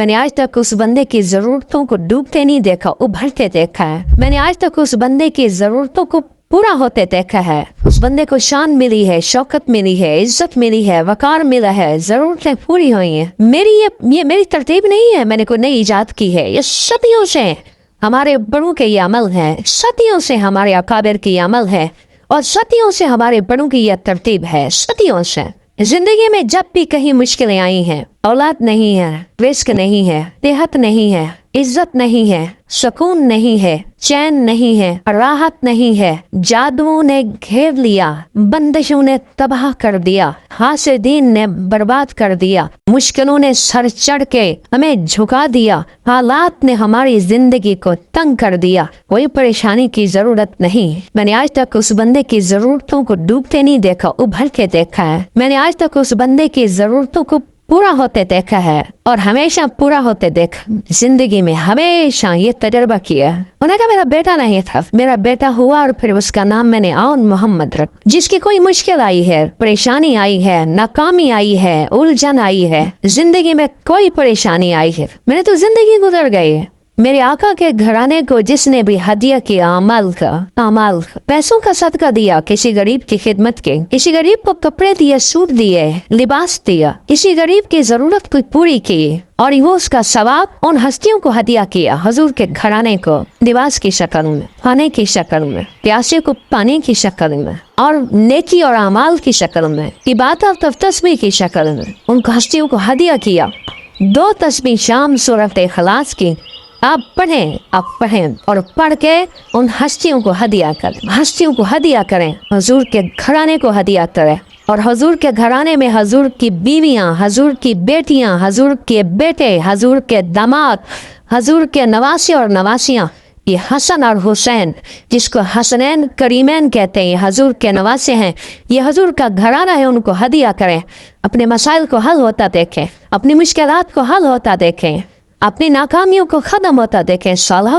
میں نے آج تک اس بندے کی ضرورتوں کو ڈوبتے نہیں دیکھا، ابھرتے دیکھا ہے۔ میں نے آج تک اس بندے کی ضرورتوں کو پورا ہوتے دیکھا ہے۔ اس بندے کو شان ملی ہے، شوکت ملی ہے، عزت ملی ہے، وقار ملا ہے، ضرورتیں پوری ہوئی ہیں۔ یہ میری ترتیب نہیں ہے، میں نے کوئی نئی ایجاد کی ہے، یہ صدیوں سے ہمارے بڑوں کے یہ عمل ہے، صدیوں سے ہمارے اکابر کی یہ عمل ہے، اور صدیوں سے ہمارے بڑوں کی یہ ترتیب ہے، صدیوں سے۔ زندگی میں جب بھی کہیں مشکلیں آئی ہیں، اولاد نہیں ہے، رزق نہیں ہے، صحت نہیں ہے، عزت نہیں ہے، سکون نہیں ہے، چین نہیں ہے، راحت نہیں ہے، جادوؤں نے گھیر لیا، بندشوں نے تباہ کر دیا، حاسدین نے برباد کر دیا، مشکلوں نے سر چڑھ کے ہمیں جھکا دیا، حالات نے ہماری زندگی کو تنگ کر دیا، کوئی پریشانی کی ضرورت نہیں۔ میں نے آج تک اس بندے کی ضرورتوں کو ڈوبتے نہیں دیکھا، ابھر کے دیکھا ہے۔ میں نے آج تک اس بندے کی ضرورتوں کو پورا ہوتے دیکھا ہے، اور ہمیشہ پورا ہوتے دیکھا۔ زندگی میں ہمیشہ یہ تجربہ کیا۔ انہوں نے کہا میرا بیٹا نہیں تھا، میرا بیٹا ہوا، اور پھر اس کا نام میں نے آن محمد رکھ۔ جس کی کوئی مشکل آئی ہے، پریشانی آئی ہے، ناکامی آئی ہے، الجھن آئی ہے، زندگی میں کوئی پریشانی آئی ہے، میں نے تو زندگی گزر گئی ہے۔ میرے آقا کے گھرانے کو جس نے بھی ہدیہ کیا، اعمال پیسوں کا صدقہ دیا، کسی غریب کی خدمت کی، کسی غریب کو کپڑے دیے، سوٹ دیے، لباس دیا، کسی غریب کی ضرورت کو پوری کی، اور وہ اس کا ثواب ان ہستیوں کو ہدیہ کیا، حضور کے گھرانے کو، لباس کی شکل میں، کھانے کی شکل میں، پیاسے کو پانی کی شکل میں، اور نیکی اور اعمال کی شکل میں، عبادت اور تسبیح کی شکل میں ان کو ہستیوں کو ہدیہ کیا۔ 2 تسبیح شام سورۃ اخلاص کی آپ پڑھیں اور پڑھ کے ان ہستیوں کو ہدیہ کریں، ہستیوں کو ہدیہ کریں، حضور کے گھرانے کو ہدیہ کریں، اور حضور کے گھرانے میں حضور کی بیویاں، حضور کی بیٹیاں، حضور کے بیٹے، حضور کے داماد، حضور کے نواسی اور نواسیاں، یہ حسن اور حسین جس کو حسنین کریمین کہتے ہیں، یہ حضور کے نواسے ہیں، یہ حضور کا گھرانہ ہے، ان کو ہدیہ کریں، اپنے مسائل کو حل ہوتا دیکھیں، اپنی مشکلات کو حل ہوتا دیکھیں، اپنی ناکامیوں کو ختم ہوتا دیکھیں، صالح